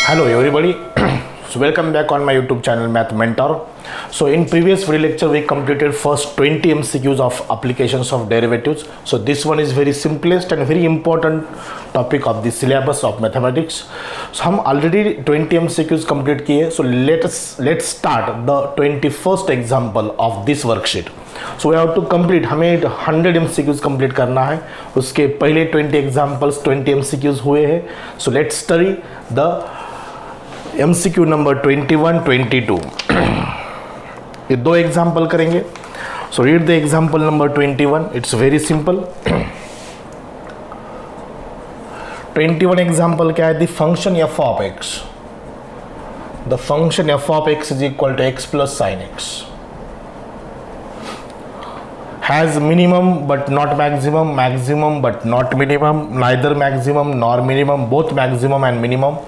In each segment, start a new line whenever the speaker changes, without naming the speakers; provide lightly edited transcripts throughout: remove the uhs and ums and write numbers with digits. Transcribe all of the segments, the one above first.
Hello everybody. So welcome back on my YouTube channel Math Mentor. So in previous video lecture we completed first 20 MCQs of applications of derivatives. So this one is very simplest and very important topic of the syllabus of mathematics. So हम already 20 MCQs complete किए. So let's start the 21st example of this worksheet. So we have to complete, हमें 100 MCQs complete करना है. उसके पहले 20 examples 20 MCQs हुए हैं. So let's study the MCQ number 21, 22. ये दो एग्जाम्पल करेंगे. So read the example number 21. It's very simple. 21 example क्या है? The function F of X. The function F of x is equal to X plus sine X has minimum but not maximum, maximum but not minimum, neither maximum nor minimum, both maximum and minimum.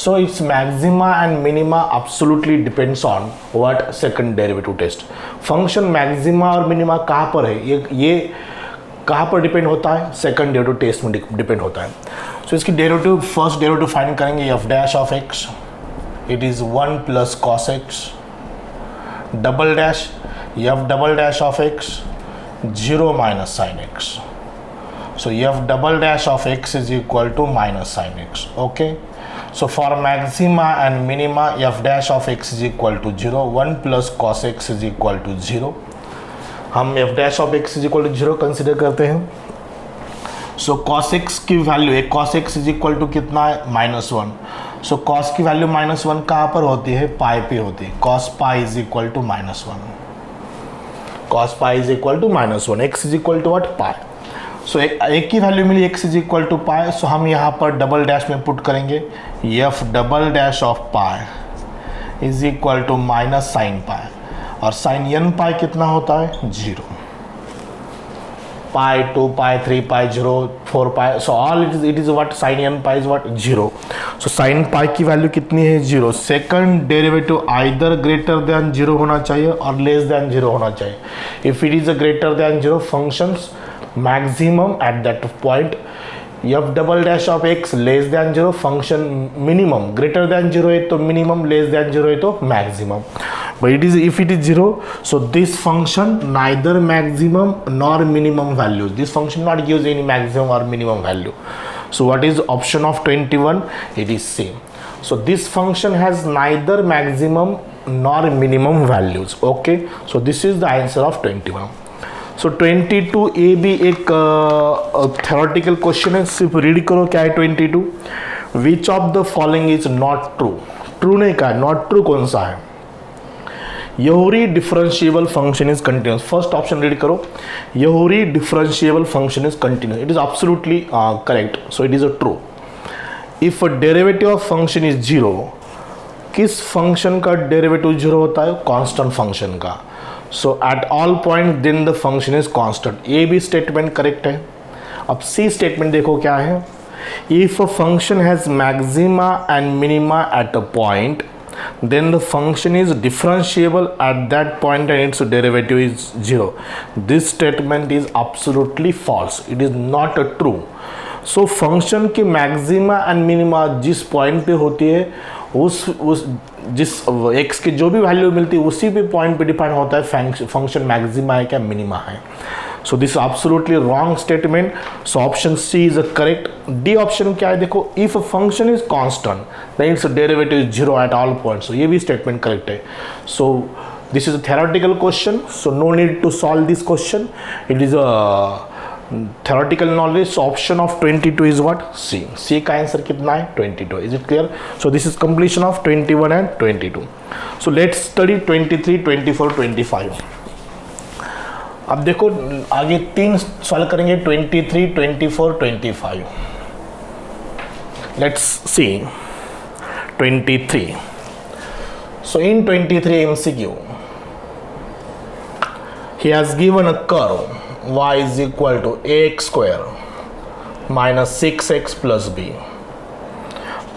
So its maxima and minima absolutely depends on what? Second derivative test. Function maxima और minima कहाँ पर है? ये कहाँ पर depend होता है? Second derivative test में डिपेंड होता है. सो इसकी डेरिवेटिव फर्स्ट डेरिवेटिव फाइंड करेंगे. F dash of x it is 1 plus cos x double dash F double dash of x 0 minus sin x. So f double dash of x is equal to minus sin x. Okay. So for maxima and minima, f dash of x is equal to 0. 1 plus cos x is equal to 0. हम f dash of x is equal to 0 consider करते हैं. So cos x की value है, cos x is equal to कितना है? -1. So cos की value -1 कहाँ पर होती है? पाई पे होती है. cos pi is equal to -1. cos pi is equal to -1. x is equal to what? pi. So एक की वैल्यू मिली, x is equal to pi. So हम यहाँ पर डबल डैश में पुट करेंगे f double dash of pi is equal to minus sine pi. और साइन n pi कितना होता है? 0. pi 2 pi 3 pi 0 4 pi. So all it is what? Sin n pi is what? 0. So sin pi की value कितनी है? 0. Second derivative either greater than 0 होना चाहिए और लेस देन 0 होना चाहिए. If it is a greater than 0, functions maximum at that point. F double dash of x less than 0, function minimum. Greater than 0 है तो मिनिमम, लेस देन 0 है तो maximum. But it is, if it is 0, so this function neither maximum nor minimum values. This function not gives any maximum or minimum value. So what is option of 21? It is same. So this function has neither maximum nor minimum values. Okay. So this is the answer of 21. So 22 ए भी एक theoretical question है. सिर्फ read करो क्या है 22. Which of the following is not true? True नहीं कहा, not true कौन सा है? Every differentiable function is continuous. First option read करो. Every differentiable function is continuous. It is absolutely correct. So it is a true. If a derivative of function is 0, किस function का derivative 0 होता है? Constant function का. So at all points then the function is constant. A भी statement correct है. अब C statement देखो क्या है? If a function has maxima and minima at a point, then the function is differentiable at that point and its derivative is 0. This statement is absolutely false. It is not a true. So function की maxima and minima जिस point पे होती है उस जिस x की जो भी वैल्यू मिलती है उसी पे पॉइंट पे डिपेंड होता है फंक्शन मैक्सिमा है क्या मिनिमा है. So this absolutely wrong statement. So option C is a correct. D option क्या है देखो, if a function is constant then its derivative is 0 at all points. So ये भी स्टेटमेंट करेक्ट है. So this is a theoretical question. So no need to solve this question. It is a theoretical knowledge. So option of 22 is what? C. C का answer कितना है? 22. Is it clear? So this is completion of 21 and 22. So let's study 23, 24, 25. अब देखो आगे तीन solve करेंगे 23, 24, 25. Let's see 23. So in 23 MCQ, he has given a curve y is equal to ax square minus 6x plus b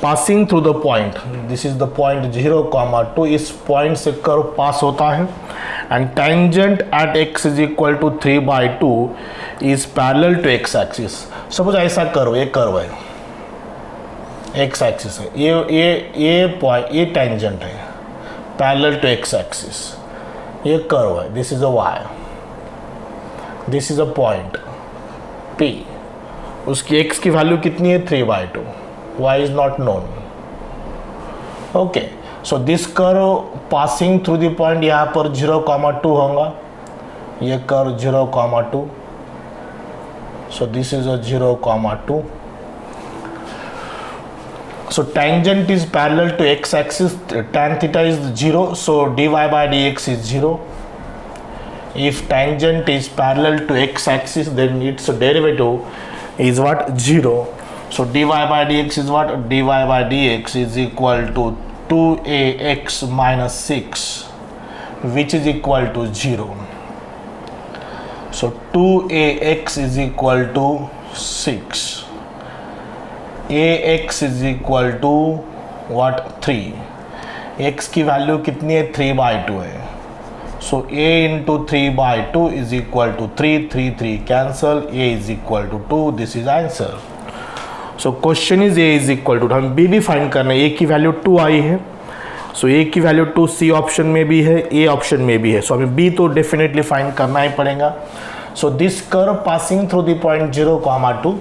passing through the point. This is the point 0, 2. इस point से curve pass होता है and tangent at x is equal to 3/2 is parallel to x axis. Suppose ऐसा curve, एक curve है, X axis है, ये point, ये टेंजेंट है पैरेलल टू एक्स एक्सिस, ये कर्व है, this is a Y, this is a point P, उसकी x की वैल्यू कितनी है 3/2, y is not known. Okay, so this curve passing through the point, यहाँ पर 0,2 होगा, ये curve 0,2, so this is a 0,2. So tangent is parallel to x axis, tan theta is 0, so dy by dx is 0. If tangent is parallel to x axis, then its derivative is what? 0. So dy by dx is what? Dy by dx is equal to 2ax minus 6, which is equal to 0. So 2ax is equal to 6, ax is equal to what? 3, x की value कितनी है 3/2 है, so a into 3/2 is equal to 3, 3 cancel, a is equal to 2, this is answer. So question is a is equal to, हम b भी find करना है, a की value 2 आई है, सो ए की वैल्यू 2 सी ऑप्शन में भी है, ए ऑप्शन में भी है, सो हमें बी तो डेफिनेटली फाइंड करना ही पड़ेगा। सो this curve passing through the point 0,2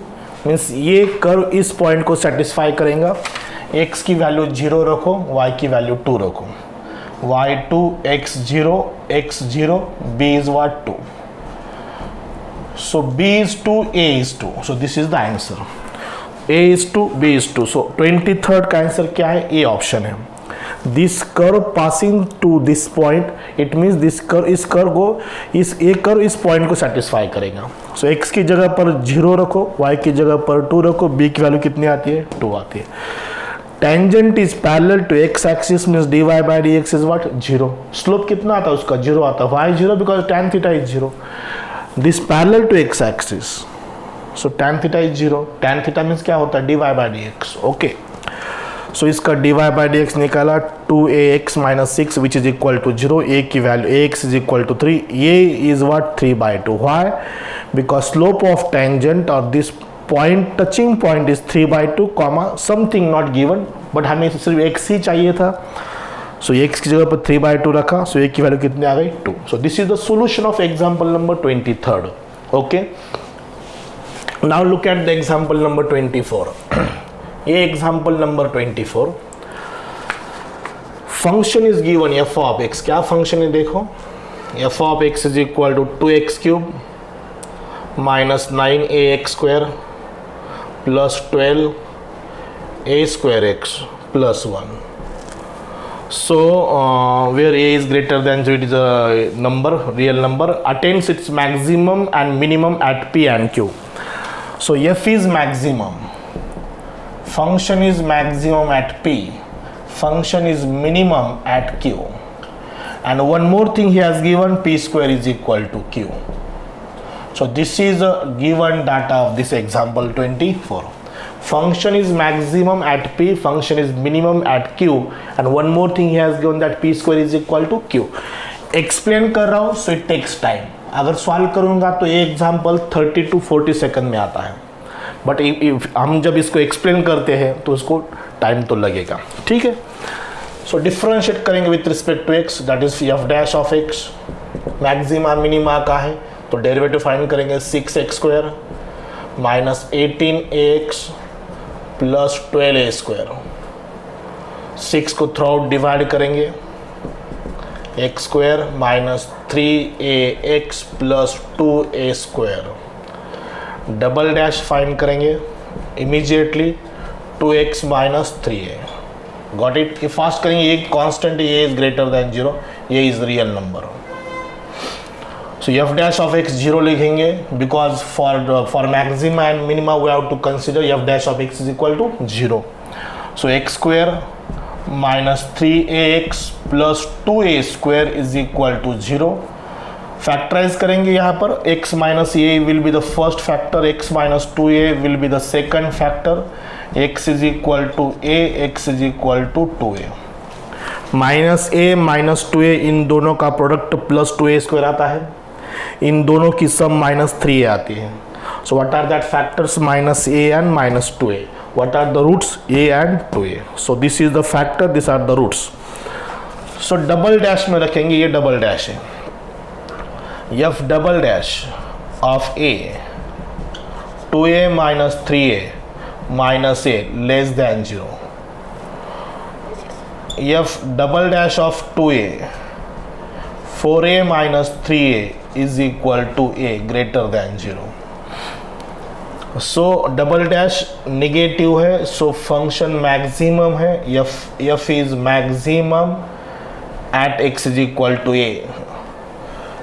means ये कर्व इस पॉइंट को सेटिस्फाई करेगा, एक्स की वैल्यू 0 रखो, वाई की वैल्यू 2 रखो, y 2 x 0 b is what 2, so b is 2 a is 2, so this is the answer, a is 2 b is 2, so 23rd का answer क्या है? ए ऑप्शन है। This curve passing to this point, it means this curve, इस curve को, ये curve इस point को satisfy करेगा। सो एक्स की जगह पर 0 रखो, वाई की जगह पर 2 रखो, बी की वैल्यू कितनी आती है? 2 आती है। Tangent is parallel to x axis means d y by d x is what? 0। Slope कितना आता है उसका? 0 आता है। Y 0 because tan theta is 0। This parallel to x axis, so tan theta is 0। tan theta means क्या होता है? D y by d x. Okay, so इसका dy बाई डी एक्स निकाला 2ax minus 6 which is equal to 0, a की value ax is equal to 3, ये is what? 3/2। Why? Because slope of tangent और this point touching point is 3/2 comma something not given, but हमें सिर्फ x ही चाहिए था, सो x की जगह पर 3/2 रखा, सो a की वैल्यू कितनी आ गई? 2। So this is the solution of example number 23rd। Okay, now look at the example number 24। ये example number 24, function is given f of x। क्या फंक्शन है देखो, f of x is equal to 2x³ minus 9ax² plus 12a²x plus 1। So where a is greater than 0, it is a number, real number, attains its maximum and minimum at p and q. So f is maximum, function is maximum at p, function is minimum at q, and one more thing he has given, p square is equal to q. So this is a given data of this example 24. Function is maximum at p, function is minimum at q, and one more thing he has given that p square is equal to q. Explain कर रहा हूँ, so it takes time. अगर solve करूँगा तो ये example 30 to 40 second में आता है, बट हम जब इसको एक्सप्लेन करते हैं तो उसको टाइम तो लगेगा। ठीक है, सो डिफरेंशिएट करेंगे with respect to X, that is F dash of X, maxima minima का है तो डेरिवेटिव फाइंड करेंगे 6x² minus 18ax plus 12a²। 6 को थ्रू आउट डिवाइड करेंगे, x² minus 3ax plus 2a²। Double dash find करेंगे immediately 2x minus 3a। Got it? ये fast करेंगे, ये कांस्टेंट, ये इज ग्रेटर देन 0, ये is real number. So F dash of x 0 लिखेंगे because for maxima and minima we have to consider F dash of x is equal to 0। So x² minus 3ax plus 2a² is equal to 0। Factorise करेंगे यहाँ पर, x minus a will be the first factor, x minus 2a will be the second factor, x is equal to a, x is equal to 2a। Minus a minus 2a इन दोनों का product plus 2a² आता है, इन दोनों की सम minus 3a आती है। So what are that factors? Minus a and minus 2a। what are the roots? A and 2a. So this is the factor, these are the roots. So double dash में रखेंगे, ये double dash है, f double dash of a 2a minus 3a minus a less than 0. f double dash of 2a 4a minus 3a is equal to a greater than 0. So double dash negative है, so function maximum है, f is maximum at x is equal to a,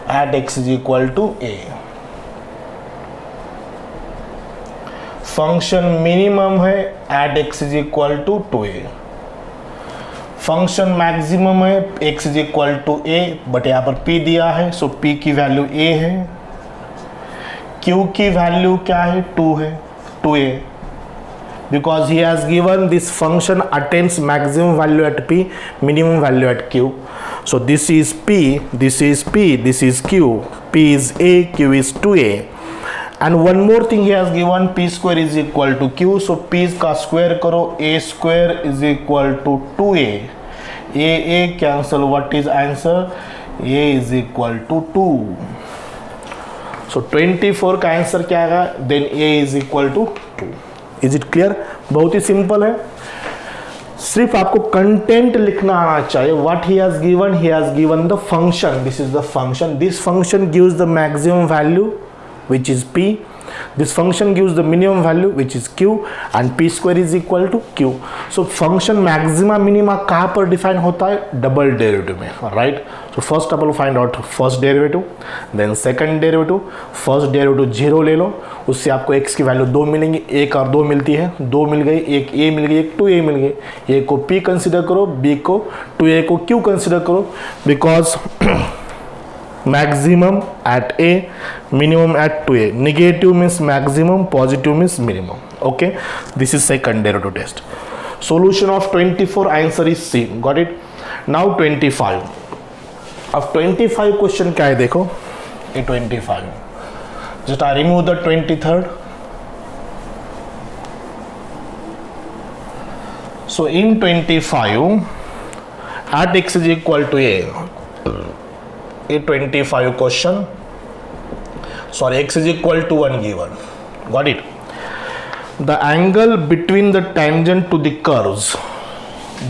at x is equal to a. Function minimum है at x is equal to 2a. Function maximum है x is equal to a, but यहाँ पर p दिया है, सो p की value a है, q की value क्या है? 2 है, 2a, because he has given this function attains maximum value at p, minimum value at q. So this is p, this is p, this is q, p is a, q is 2a. And one more thing he has given, p square is equal to q, so p का square करो, a square is equal to 2a, a cancel, what is answer? a is equal to 2. So 24 का answer क्या आएगा? Then a is equal to 2. Is it clear? बहुत ही simple है, सिर्फ आपको content लिखना आना चाहिए. What he has given the function, this is the function, this function gives the maximum value which is p, this function gives the minimum value which is q, and p square is equal to q. So function maxima minima कहाँ पर define होता है? Double derivative में, right. So first अपन find out first derivative, then second derivative. First derivative 0 ले लो, उससे आपको x की वैल्यू 2 मिलेंगी, 1 और 2 मिलती है, 2 मिल गई, एक a मिल गई, एक 2a मिल गई. a को p कंसिडर करो, b को 2a को q कंसिडर करो, because maximum at a, minimum at 2a. Negative means maximum, positive means minimum. Okay, this is second derivative test. Solution of 24, answer is C. Got it? Now 25. अब 25 question क्या है देखो, ये 25. Just I remove the 23rd. So in 25 at x is equal to a, a 25 question, sorry, x is equal to 1 given. Got it? The angle between the tangent to the curves,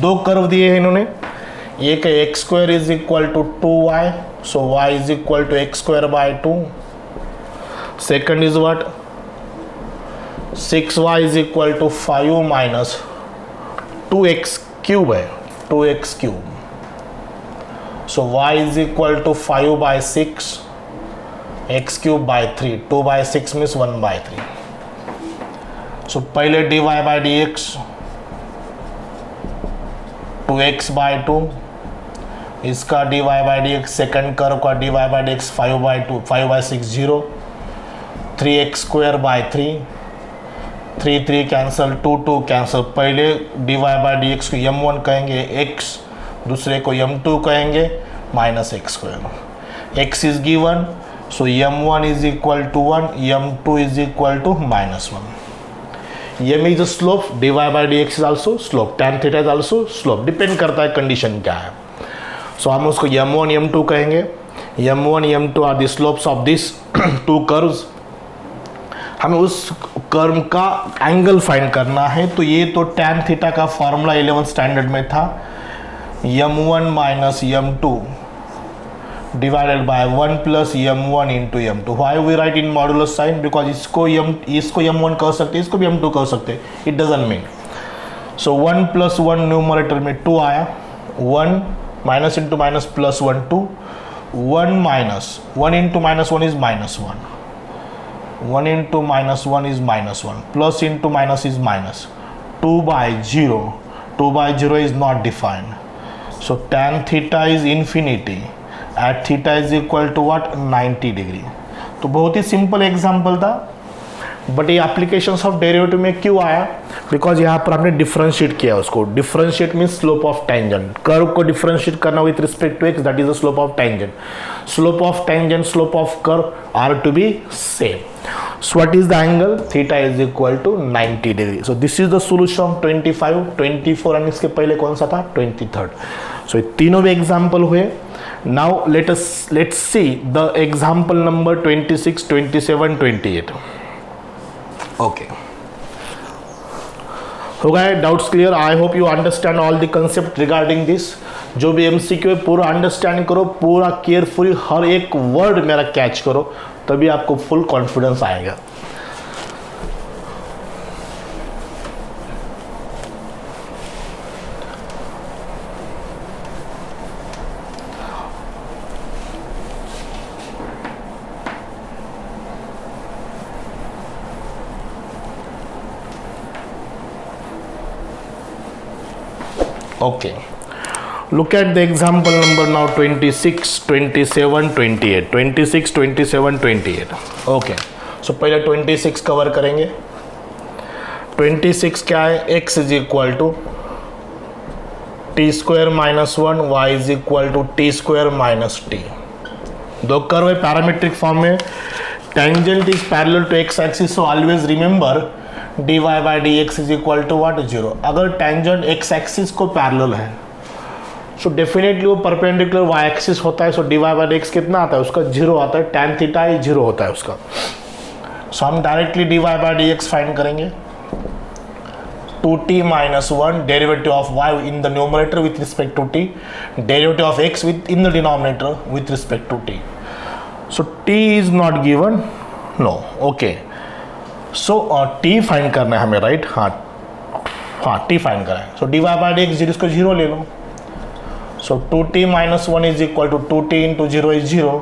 दो curve दिए हैं इन्होंने, एक है x square is equal to 2y, so y is equal to x square by 2. Second is what? 6y is equal to 5 minus 2x cube है, 2x cube. So y is equal to 5 by 6, x cube by 3, 2 by 6 means 1 by 3. So पहले dy by dx 2x by 2, इसका dy by dx, second curve का dy by dx 5 by 2, 5 by 6 0, 3x square by 3, 3 3 cancel, 2 2 cancel. पहले dy by dx को m1 कहेंगे x, दूसरे को m2 कहेंगे minus x square. x is given, so m1 is equal to 1, m2 is equal to minus 1. m is slope, dy by dx is also slope, tan theta is also slope, depend करता है condition क्या है. सो हम उसको m1 m2 कहेंगे. m1 m2 are the slopes of this two curves. हमें उस curve का एंगल फाइंड करना है, तो ये तो tan थीटा का फॉर्मूला 11th स्टैंडर्ड में था, m1 minus m2 divided by 1 plus m1 into m2. Why we write in modulus sign? Because इसको m1 कह सकते, इसको भी m2 कह सकते. It doesn't mean. So 1 plus 1 numerator में 2 आया, 1 minus into minus plus 1 2, 1 minus 1 into minus 1 is minus 1, 1 into minus 1 is minus 1, plus into minus is minus, 2 by 0, 2 by 0 is not defined. So tan theta is infinity at theta is equal to what? 90 degree. तो बहुत ही simple example था. But ये applications of derivative में क्यों आया, because यहाँ पर हमने डिफरेंशिएट किया उसको. Differentiate means slope of tangent. Curve को डिफरेंशिएट करना with respect to X, that is the slope of tangent. Slope of tangent, slope of curve are to be same. So what is the angle? Theta is equal to 90 degree. So this is the solution of 25, 24 and इसके पहले कौन सा था 23rd. So ये तीनों भी example हुए. Now let's see the example number 26, 27, 28. Okay. हो गया doubts clear? I hope you understand all the concept regarding this. जो भी एमसीक्यू है पूरा अंडरस्टैंड करो, पूरा केयरफुली हर एक वर्ड मेरा कैच करो, तभी आपको फुल कॉन्फिडेंस आएगा. Okay, look at the example number now 26, 27, 28. 26, 27, 28. Okay, so पहले 26 कवर करेंगे. 26 क्या है? x is equal to T square minus 1, y is equal to T square minus T. दो कर्व है पैरामीट्रिक फॉर्म में. Tangent is parallel to x axis, so always remember dy by dx is equal to what? 0. अगर tangent X axis को parallel है सो definitely वो perpendicular Y axis होता है. सो dy by dx कितना आता है उसका? 0 आता है. tan थीटा ही 0 होता है उसका. सो हम directly dy by dx find करेंगे. 2t minus 1 derivative of y in the numerator with respect to t, derivative of x in the denominator with respect to t. So t is not given. No. Okay. So t find करना है हमें, right? हाँ t find करना है. So d y by d x 0, इसको 0 ले लो. So 2t minus 1 is equal to 2t into 0 is 0.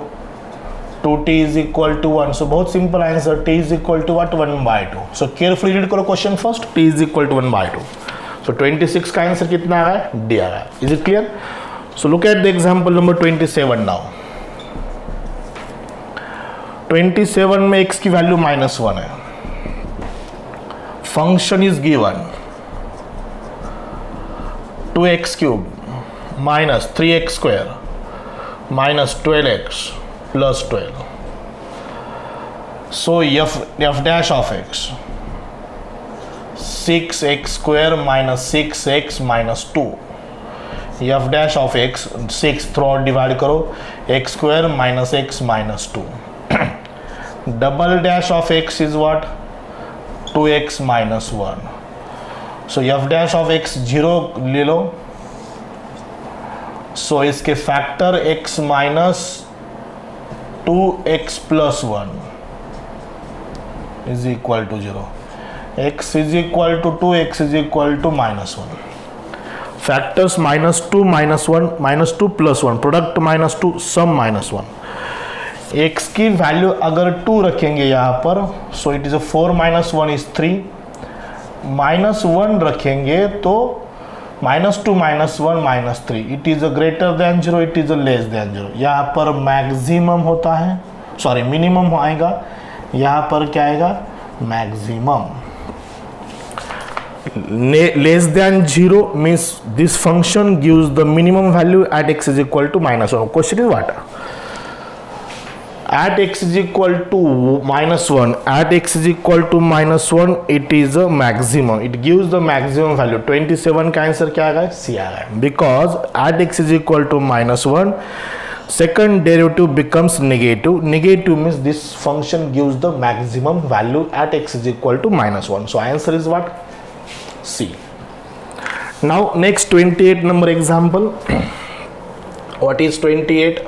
2t is equal to 1. So बहुत simple answer, t is equal to what? 1/2. So carefully read करो question first. t is equal to 1/2. So 26 का answer कितना आ रहा है? D आ रहा है. Is it clear? So look at the example number 27 now. 27 में x की वैल्यू -1 है. Function is given 2x cube minus 3x square minus 12x plus 12. So f dash of x 6x square minus 6x minus 2. f dash of x 6 throughout divide करो, x square minus x minus 2. Double dash of x is what? 2x minus 1. So f dash of x 0 ले लो. So इसके factor x minus 2x plus 1 is equal to 0. x is equal to 2, x is equal to -1. Factors -2 -1 -2 plus 1, product -2 sum -1. x की value अगर 2 रखेंगे यहाँ पर, सो it is 4 - 1 is 3. -1 रखेंगे तो -2 -1 -3. It is greater than 0, it is less than 0. यहाँ पर maximum होता है, सॉरी मिनिमम आएगा. यहाँ पर क्या आएगा? Maximum. Less than 0 means this function gives the minimum value at x is equal to -1. Question is what? At x is equal to -1, at x is equal to -1, it is a maximum. It gives the maximum value. 27 का answer क्या आ गया? C आ गया. Because at x is equal to -1, second derivative becomes negative. Negative means this function gives the maximum value at x is equal to -1. So answer is what? C. Now next 28 number example. What is 28?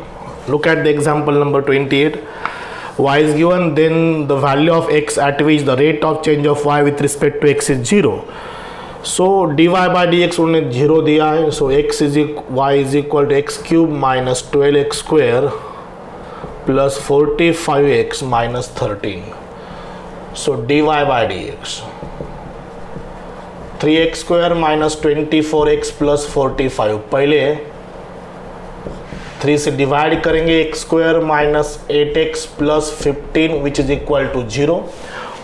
Look at the example number 28. Y is given, then the value of x at which the rate of change of y with respect to x is 0. So dy by dx उन्होंने 0 दिया है. So y is equal to x cube minus 12x square plus 45x minus 13. So dy by dx 3x square minus 24x plus 45. पहले 3 से divide करेंगे, x square minus 8x plus 15 which is equal to 0.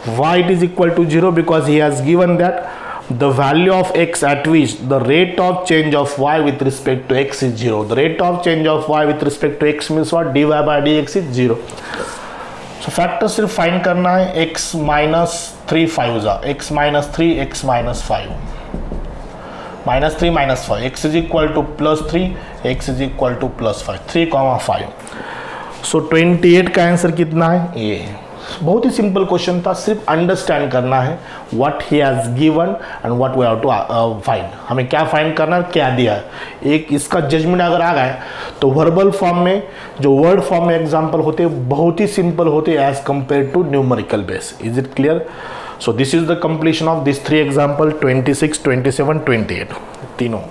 Why it is equal to 0? Because he has given that the value of x at which the rate of change of y with respect to x is 0. The rate of change of y with respect to x means what? dy by dx is 0. So factor सिर्फ find करना है, x minus 3 5 x minus 3 x minus 5 minus 3 minus 5 x is equal to plus 3 x is equal to plus 5 3,5. So 28 का answer कितना है? ये बहुत ही simple question था, सिर्फ अंडरस्टैंड करना है what he has given and what we have to find. हमें क्या फाइंड करना है, क्या दिया है. एक इसका जजमेंट अगर आ गया तो वर्बल फॉर्म में, जो वर्ड फॉर्म में एग्जांपल होते हैं बहुत ही सिंपल होते हैं as compare to numerical base. Is it clear? So this is the completion of this 3 example 26, 27, 28 तीनों.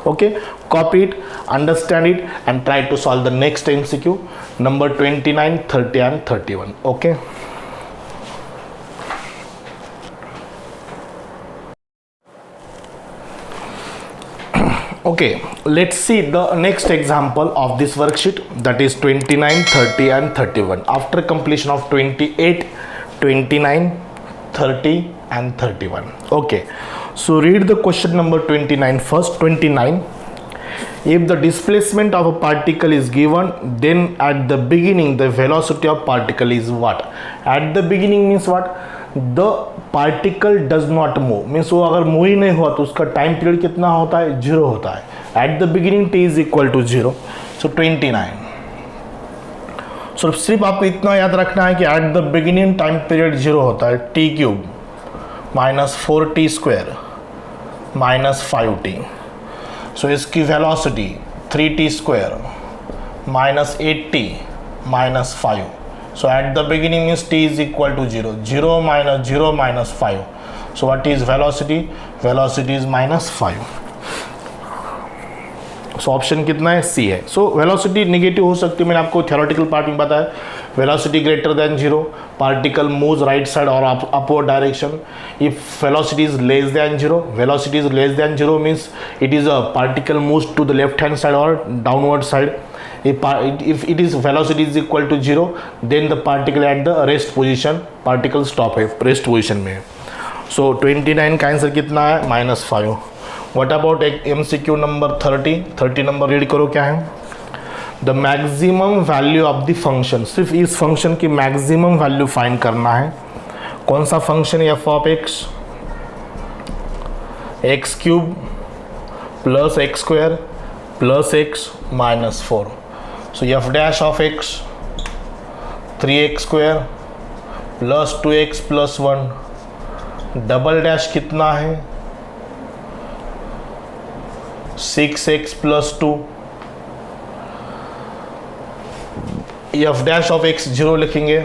Okay, copy it, understand it and try to solve the next MCQ number 29, 30 and 31. Okay. Okay, let's see the next example of this worksheet, that is 29, 30 and 31. After completion of 28, 29, 30 and 31. Okay, so read the question number 29 first. 29, if the displacement of a particle is given, then at the beginning the velocity of particle is what? At the beginning means what? The particle does not move, means वो अगर move ही नहीं हुआ तो उसका time period कितना होता है? 0 होता है. At the beginning t is equal to 0. So 29. So सिर्फ आपको इतना याद रखना है कि at the beginning time period 0 होता है. t cube minus 4t square minus 5t. सो इसकी velocity 3t square minus 8t minus 5. So at the beginning means t is equal to 0. 0 minus 5. So what is velocity? Velocity is minus 5. So option कितना है? C है. So velocity negative हो सकती है, मैंने आपको theoretical part में बताया. Velocity greater than 0, particle moves right side और upward direction. If velocity is less than 0, velocity is less than 0 means it is a particle moves to the left hand side और downward side. If it is velocity is equal to 0, then the particle at the rest position, particle stop है rest position में. So 29 का answer कितना है? -5. What about MCQ number 30? 30 number read करो. क्या है? The maximum value of the function. सिर्फ इस फंक्शन की मैक्सिमम वैल्यू फाइंड करना है. कौन सा फंक्शन है? f of x, x cube plus x square plus x minus 4. So f dash of x 3x square plus 2x plus 1. Double dash कितना है? 6x plus 2. f dash of x 0 लिखेंगे.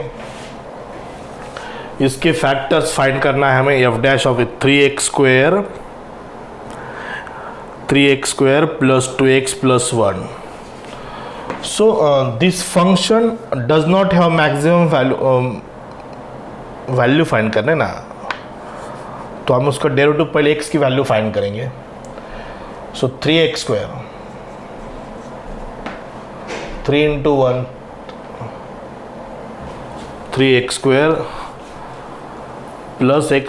इसके factors find करना है हमें. f dash of 3x square plus 2x plus 1. So this function does not have maximum value find करने ना, तो हम उसका डेरिवेटिव पहले x की वैल्यू फाइंड करेंगे. So 3x square 3 into 1 3x square plus x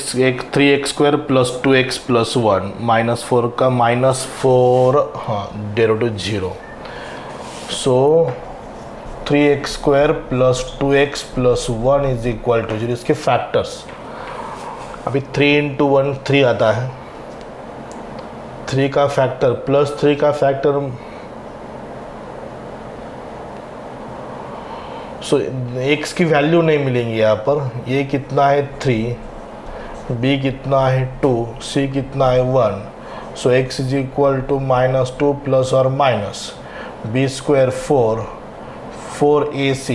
3x square plus 2x plus 1 -4 का -4 हाँ derivative 0. So 3x square plus 2x plus 1 is equal to 0. इसके फैक्टर्स अभी 3 इंटू 1 3 आता है. 3 का फैक्टर प्लस 3 का फैक्टर. सो x की वैल्यू नहीं मिलेंगी यहाँ पर. ये कितना है? 3. b कितना है? 2. c कितना है? 1. So x is equal to -2 plus और minus b square 4ac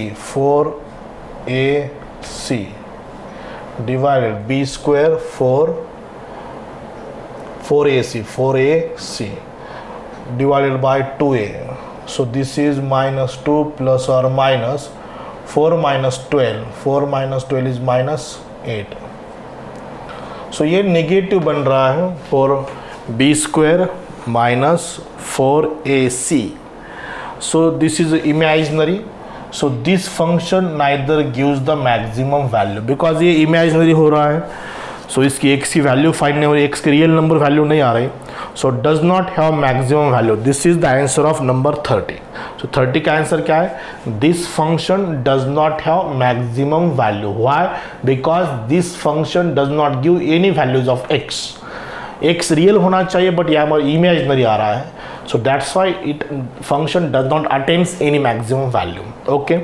divided b square 4ac divided by 2a. So this is -2 plus और माइनस 4 minus 12. 4 minus 12 इज -8. सो ये नेगेटिव बन रहा है for b square minus 4ac. So this is imaginary. So this function neither gives the maximum value, because ये imaginary हो रहा है, सो इसकी x की वैल्यू फाइंड नहीं हो रही, x की रियल नंबर वैल्यू नहीं आ रही, so does not have maximum value. This is the answer of number 30. सो 30 का आंसर क्या है? This function does not have maximum value. Why? Because this function does not give any values of x. x real होना चाहिए but यहाँ पर imaginary आ रहा है, so that's why it function does not attains any maximum value. Okay,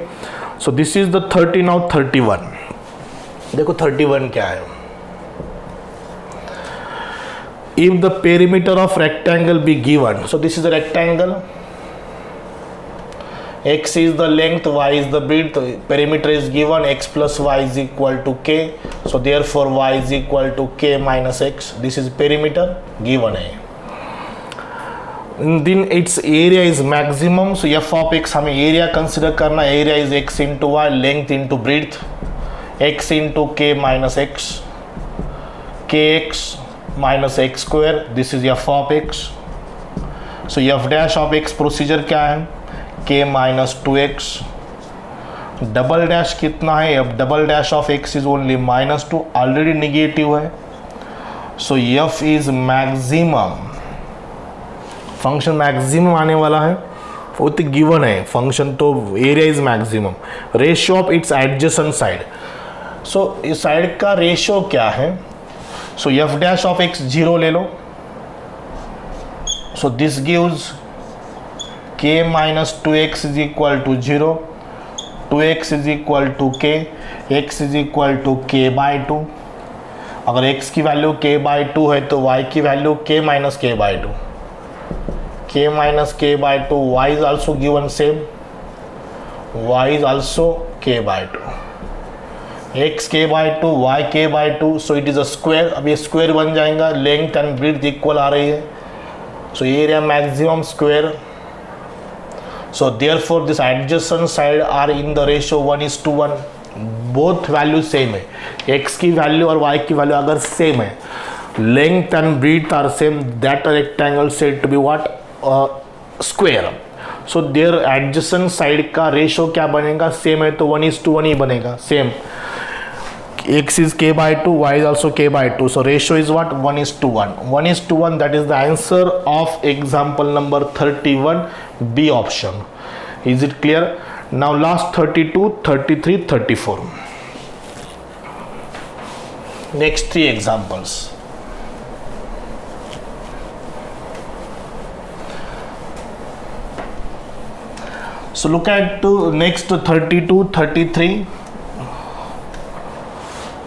so this is the 30. Now 31. देखो 31 क्या है? If the perimeter of rectangle be given, so this is a rectangle, x is the length, y is the breadth, perimeter is given, x plus y is equal to k, so therefore y is equal to k minus x. This is perimeter given है. Then its area is maximum, so f of x हमें area consider करना, area is x into y, length into breadth, x into k minus x, kx minus x square. This is f of x. So f dash of x procedure क्या है? k minus 2x. Double dash कितना है? अब double dash of x is only -2, already negative है, so f is maximum. Function maximum आने वाला है, वो तो गिवन है फंक्शन, तो area is maximum. Ratio of its adjacent side, so इस साइड का रेशियो क्या है? So f dash of x 0 ले लो, so this gives k minus 2x is equal to 0, 2x is equal to k, x is equal to k by 2. अगर x की value k by 2 है तो y की value k minus k by 2, k minus k by 2, y is also given same, y is also k by 2, x k by 2, y k by 2, so it is a square. अब ये square बन जाएगा, length and breadth equal आ रही है, so area maximum square. So therefore this adjacent side are in the ratio 1:1. Both value same है, x की value और y की वैल्यू अगर सेम है, length and breadth are same, that rectangle said to be what? Square. So their adjacent side का ratio क्या बनेगा? Same है तो 1:1 ही बनेगा, same. x is k by 2, y is also k by 2, so ratio is what? 1:1. 1:1, that is the answer of example number 31, B option. Is it clear? Now last 32, 33, 34. Next 3 examples. So look at next 32, 33,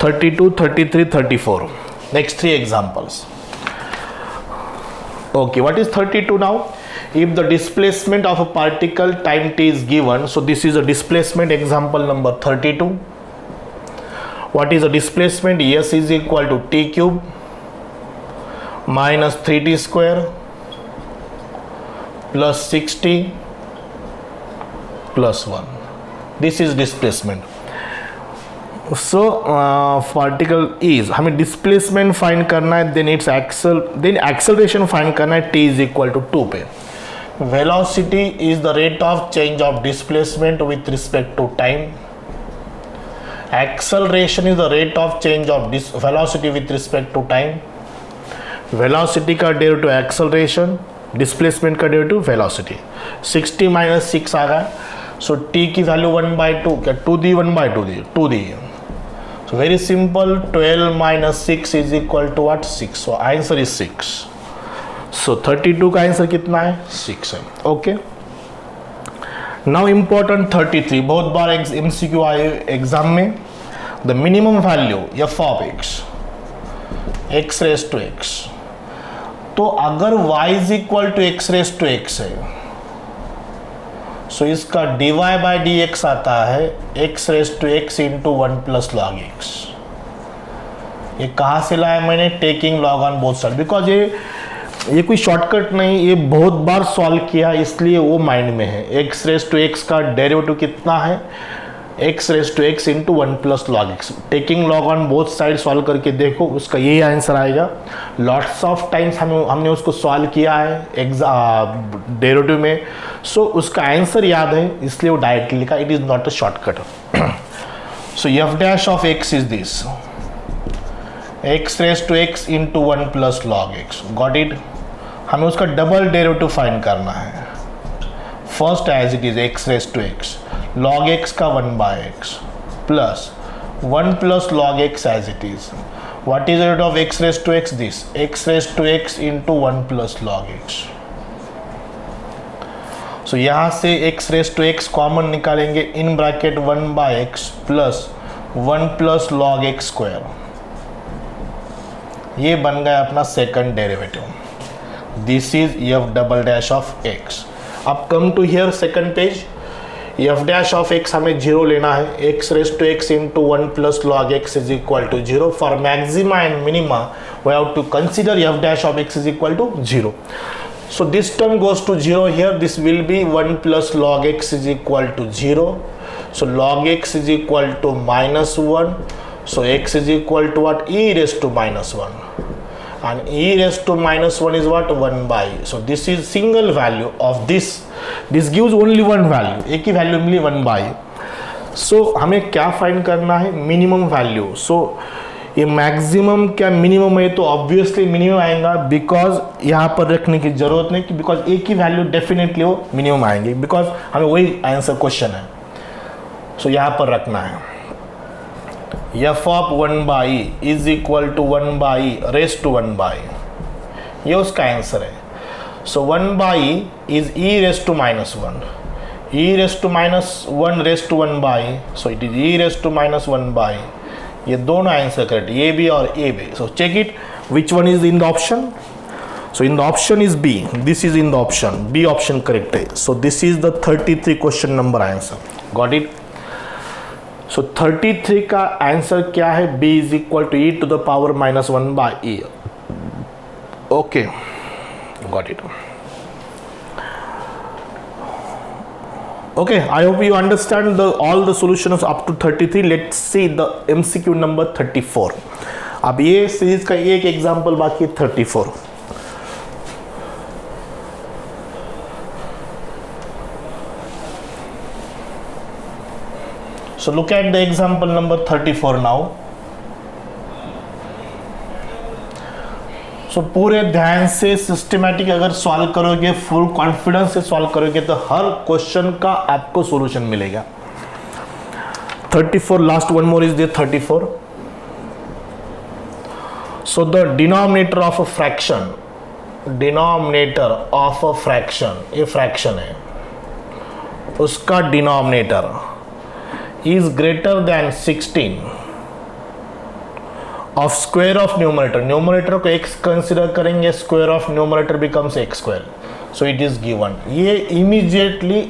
32, 33, 34. Next 3 examples. Okay, what is 32 now? If the displacement of a particle time t is given, so this is a displacement, example number 32. What is the displacement? S is equal to t cube minus 3t square plus 6t plus 1. This is displacement. So particle is, हमें displacement find करना है, then it's acceleration find करना है, t is equal to 2 पे. Velocity is the rate of change of displacement with respect to time. Acceleration is the rate of change of velocity with respect to time. Velocity का derivative acceleration, displacement का derivative velocity. 60 minus 6 आ गया, so t की value 1/2, क्या 2 दी 1/2 दी, 2 दी. So very simple, 12 minus 6 is equal to what? 6. So answer is 6. So 32 का answer कितना है? 6 है. Okay. Now important 33. बहुत बार MCQ आए एग्जाम में. The minimum value f of x raised to x. तो अगर y is equal to x raised to x है, सो इसका dy by dx आता है x raised to x into 1 plus log x. ये कहाँ से लाया मैंने? Taking log on both side, because ये कोई शॉर्टकट नहीं, ये बहुत बार सॉल्व किया इसलिए वो माइंड में है. x raised to x का डेरिवेटिव कितना है? X raise to x into 1 plus log x. Taking log on both side solve करके देखो, उसका यही आंसर आएगा। लॉट्स ऑफ टाइम्स हमने उसको सॉल्व किया है डेरिवेटिव में, सो उसका आंसर याद है, इसलिए वो डायरेक्टली लिखा। It is not a shortcut. So F dash of x is this, x raise to x into 1 plus log x. Got it. हमें उसका डबल डेरिवेटिव फाइंड करना है। First as it is x raise to x, log x का 1 by x plus 1 plus log x as it is. What is the root of x raised to x? This x raised to x into 1 plus log x. So यहाँ से x raised to x common निकालेंगे, इन bracket 1 by x plus 1 plus log x square। ये बन गया अपना second derivative. This is f double dash of x। अब come to here second page. F dash of x हमें 0 लेना है। X raise to x into 1 plus log x is equal to 0। For maxima and minima we have to consider F dash of x is equal to 0। So this term goes to 0 here, this will be 1 plus log x is equal to 0। So log x is equal to -1। So x is equal to what? e raise to -1, and e raised to -1 is what? 1 by। so this is single value of this gives only one value, एक ही value milli 1 by। so हमें क्या find करना है? Minimum value. so ये maximum क्या minimum है? तो ऑब्वियसली मिनिमम आएगा, बिकॉज यहाँ पर रखने की जरूरत नहीं, बिकॉज एक ही वैल्यू डेफिनेटली वो मिनिमम आएंगे, बिकॉज हमें वही आंसर क्वेश्चन है। so यहाँ पर रखना है f of 1 by e is equal to 1 by e raise to 1 by, ये उसका आंसर है। So 1 by e is e raise to -1, e raise to -1 raise to 1 by, so it is e raise to -1 by। ये दोनों answer correct, A B और A B. So check it, which one is in the option? So in the option is B, this is in the option B, option correct है। So this is the 33 question number answer. Got it. सो 33 का answer क्या है? b is equal to e to the power -1 by e। Okay, got it. Okay, I hope you understand all the solutions up to 33। let's see the MCQ number 34। अब ये series का एक example बाकी है 34। So look at the example number 34 now। so पूरे ध्यान से systematic अगर सॉल्व करोगे, फुल कॉन्फिडेंस से सॉल्व करोगे, तो हर क्वेश्चन का आपको सॉल्यूशन मिलेगा। 34 last one more is there 34। so the denominator of a fraction, denominator of a fraction, ये फ्रैक्शन है, उसका denominator is greater than 16 of square of numerator। numerator को x कंसिडर करेंगे, square of numerator becomes x square। so it is given। ये immediately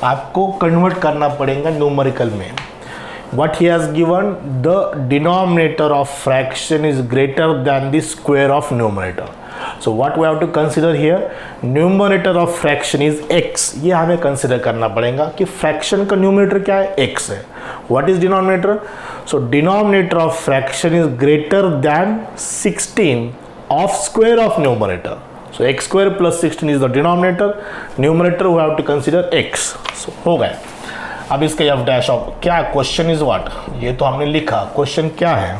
आपको convert करना पड़ेगा numerical में। what he has given, the denominator of fraction is greater than the square of numerator। so what we have to consider here, numerator of fraction is x। ये हमें consider करना पड़ेगा कि fraction का numerator क्या है? x है। what is denominator? so denominator of fraction is greater than 16 of square of numerator। so x square plus 16 is the denominator, numerator we have to consider x। so हो गया। अब इसका f dash of क्या? Question is what? ये तो हमने लिखा, question क्या है?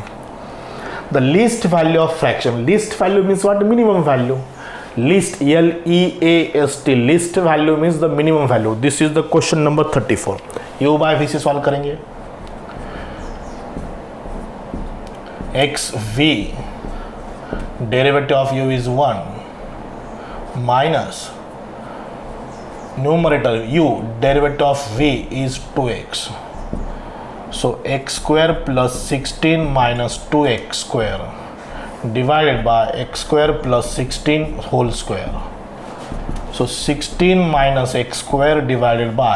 the least value of fraction। least value means what? minimum value। least, least, least value means the minimum value। this is the question number 34। u by v से solve करेंगे। x v derivative of u is 1 minus numerator u derivative of v is 2x। so x square plus 16 minus 2x square divided by x square plus 16 whole square। so 16 minus x square divided by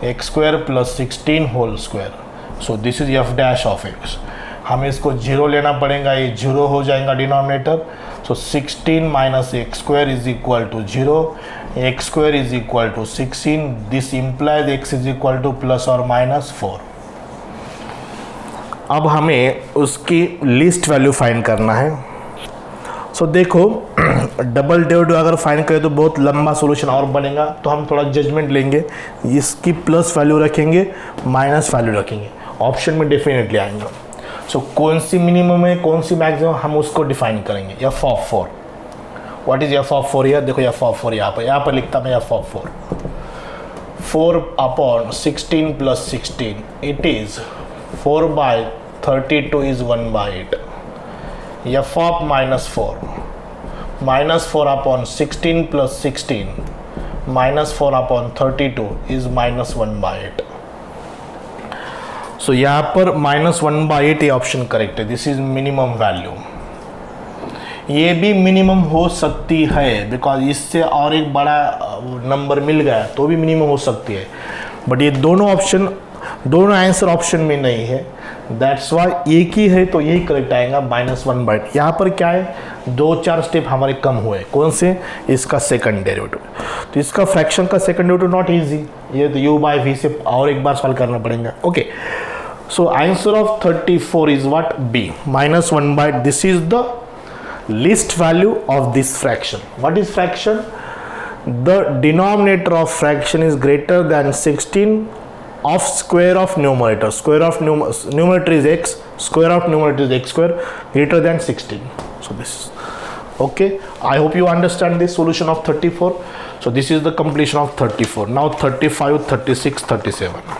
x square plus 16 whole square। so this is f dash of x। हमें इसको 0 लेना पड़ेगा, ये 0 हो जाएगा denominator. So 16 minus x square is equal to 0, x square is equal to 16, this implies x is equal to plus और minus 4। अब हमें उसकी लिस्ट वैल्यू फाइंड करना है। सो देखो डबल डेरिवेटिव अगर फाइंड करें तो बहुत लंबा सॉल्यूशन और बनेगा, तो हम थोड़ा जजमेंट लेंगे, इसकी प्लस वैल्यू रखेंगे, माइनस वैल्यू रखेंगे, ऑप्शन में डेफिनेटली आएंगे। सो कौन सी मिनिमम है कौन सी मैक्सिमम हम उसको डिफाइन करेंगे। F of 4, what is f of 4 here, देखो एफ ऑफ 4 यहाँ पर लिखता मैं f of 4, 4 upon 16 plus 16 it is 4 by 32 is 1/8। F of minus 4, minus 4 upon 16 plus 16 minus 4 upon 32 is minus 1/8। So यहाँ पर माइनस 1/8 ये ऑप्शन करेक्ट है, this is minimum value. ये भी मिनिमम हो सकती है बिकॉज इससे और एक बड़ा नंबर मिल गया तो भी मिनिमम हो सकती है, बट ये दोनों ऑप्शन, दोनों आंसर ऑप्शन में नहीं है, दैट्स वाई एक ही है तो यही करेक्ट आएगा माइनस 1/8। यहाँ पर क्या है, 2-4 स्टेप हमारे कम हुए, कौन से, इसका सेकंड डेरिवेटिव। तो इसका फ्रैक्शन का सेकंड डेरिवेटिव नॉट इजी, ये तो u बाय v से और एक बार सॉल्व करना पड़ेगा। Okay, so answer of 34 is what, b, minus 1/8। This is the least value of this fraction. What is fraction? The denominator of fraction is greater than 16 of square of numerator. Square of numerator is x, square of numerator is x square, greater than 16. So this is okay. I hope you understand this solution of 34. So this is the completion of 34. Now 35, 36, 37.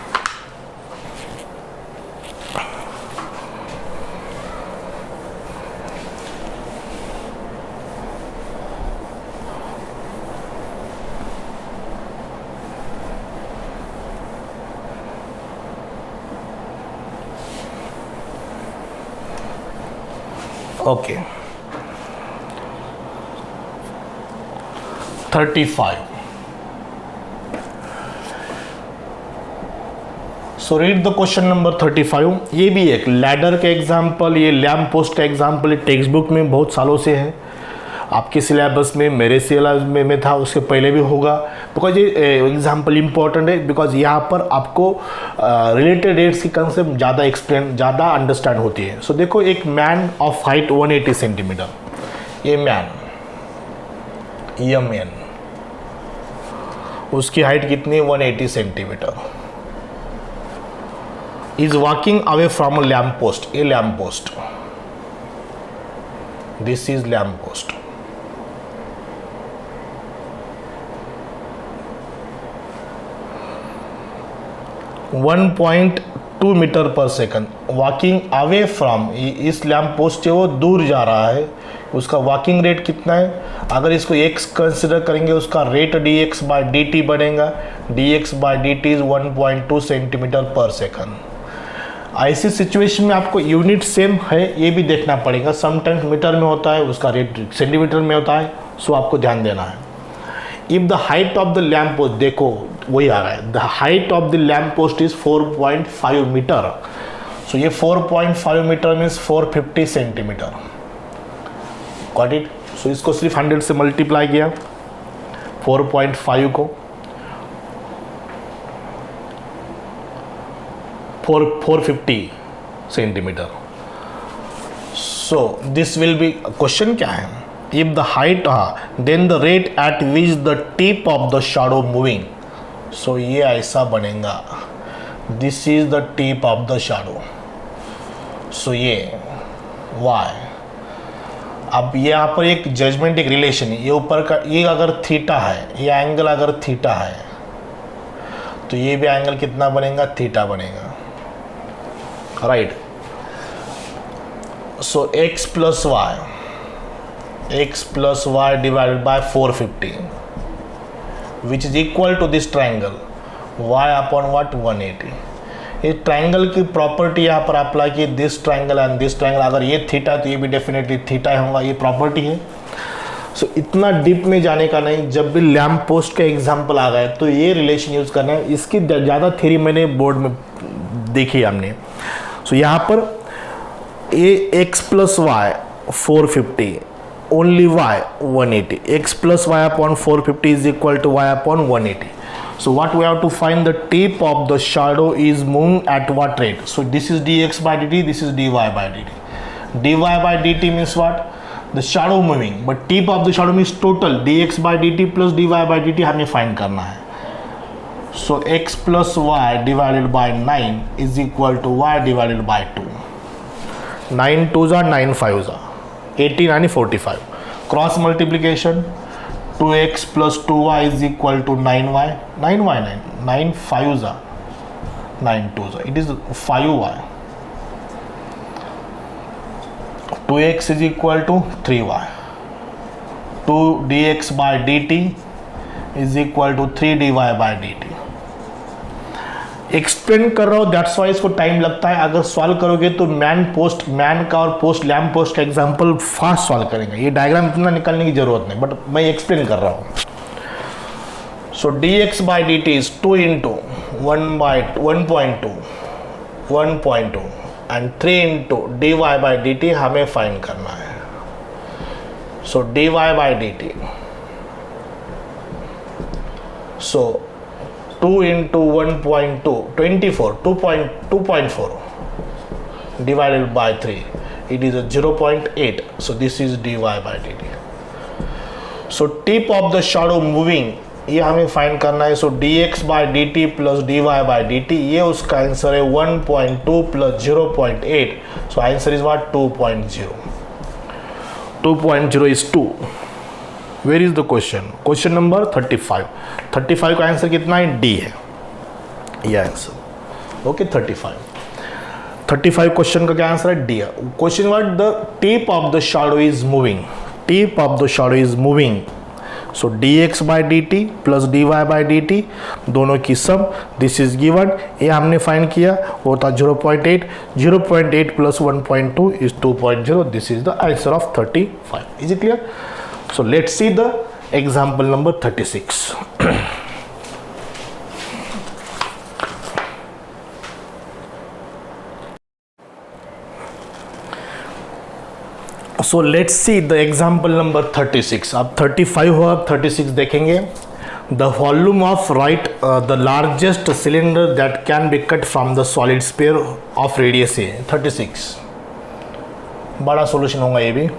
Okay, 35. So read the question number 35. ये भी एक ladder का example, ये lamp post का example, ये text book में बहुत सालों से है, आपके सिलेबस में, मेरे सिलेबस में था, उसके पहले भी होगा, बिकॉज ये एग्जाम्पल इम्पॉर्टेंट है, बिकॉज यहाँ पर आपको रिलेटेड रेट्स की कंसेप्ट ज़्यादा एक्सप्लेन, ज़्यादा अंडरस्टैंड होती है। सो देखो एक मैन ऑफ हाइट 180 सेंटीमीटर, ये मैन, ये मैन, उसकी हाइट कितनी, 180 centimetre, is walking away from a lamp post, a lamp post, this is lamp post. One 1.2 metre per second, walking away from, इस lamp post से वो दूर जा रहा है, उसका वॉकिंग रेट कितना है, अगर इसको x कंसिडर करेंगे उसका रेट dx बाय dt बनेगा, dx by dt is 1.2 centimetre per second. ऐसी सिचुएशन में आपको यूनिट सेम है ये भी देखना पड़ेगा, समटाइम्स मीटर में होता है, उसका रेट सेंटीमीटर में होता है, सो आपको ध्यान देना है। If the height of the lamp post, देखो वही आ रहा है, the height of the lamp post is 4.5 metre, so ये 4.5 metre means 450 centimetre, got it. So इसको सिर्फ 100 से मल्टीप्लाई किया, 4.5 को 450 centimetre. So this will be, question क्या है, if the height, then the rate at which the tip of the shadow moving, so ये ऐसा बनेगा, this is the tip of the shadow, so ये y। अब यहाँ पर एक जजमेंट, एक रिलेशन है, ये ऊपर का, ये अगर थीटा है, ये एंगल अगर थीटा है तो ये भी एंगल कितना बनेगा, थीटा बनेगा, right. So x plus y, x plus y divided by 450 which is equal to this triangle y upon what, 180। ये ट्राइंगल की प्रॉपर्टी यहाँ पर अप्लाई की, this triangle and this triangle, अगर ये थीटा तो ये भी डेफिनेटली थीटा होगा, ये प्रॉपर्टी है। सो इतना डीप में जाने का नहीं, जब भी लैम्प पोस्ट का एग्जांपल आ गया तो ये रिलेशन यूज़ करना है, इसकी ज़्यादा थ्योरी मैंने बोर्ड में देखी हमने। सो यहाँ पर ए x plus y 450, only y 180. X plus y upon 450 is equal to y upon 180. So what we have to find, the tip of the shadow is moving at what rate? So this is dx by dt, this is dy by dt. dy by dt means what? The shadow moving, but tip of the shadow means total dx by dt plus dy by dt हमें find करना है. So x plus y divided by 9 is equal to y divided by 2. 9 2s are 9 5s are 18 and 45. Cross multiplication, 2x plus 2y is equal to 9y. 9y 9 5s are 9 2s are, it is 5y. 2x is equal to 3y. 2 dx by dt is equal to 3 dy by dt. Explain कर रहा हूँ, that's why इसको time लगता है. अगर solve करोगे तो man का और पोस्ट लैम्प पोस्ट का एग्जांपल फास्ट सॉल्व करेंगे. ये डायग्राम इतना निकालने की जरूरत नहीं, बट मैं एक्सप्लेन कर रहा हूँ. सो dx by dt is 2 into 1 by 1.2 and 3 into dy by dt हमें फाइंड करना है. सो dy by dt, so 2 into 1.2 24 2.4 divided by 3, it is a 0.8. so this is dy by dt. so tip of the shadow moving ये हमें find करना है. सो dx by dt plus dy by dt, ये उसका answer है 1.2 plus 0.8. so answer is what? 2.0. 2.0 is 2. Where is the question? Question number 35. 35 का answer कितना है? डी है ये आंसर. ओके 35 क्वेश्चन का क्या आंसर है? डी है. Question what? The tip of the shadow is moving. Tip of the shadow is moving. So dx by dt plus dy by dt दोनों की सम, दिस इज गिवन. ये हमने find किया, वो था 0.8. 0.8 plus 1.2 is 2.0. This is the answer of 35. Is it clear? So let's see the example number 36. So let's see the example number 36. अब 35 हो, अब 36 देखेंगे. The volume of the largest cylinder that can be cut from the solid sphere of radius A. 36 बड़ा solution होगा ये भी.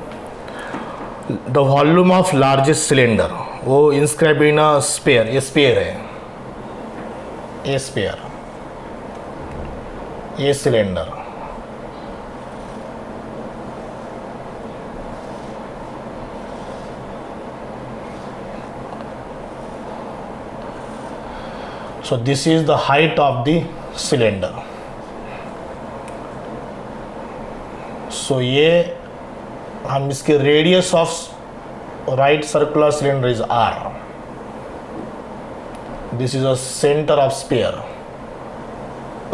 The volume of largest cylinder, वो inscribe in a sphere. ये स्पेयर है, ये स्पेयर, ये cylinder. So this is the height of the cylinder. So ये हम इसके radius of right circular cylinder is r. This is a centre of sphere.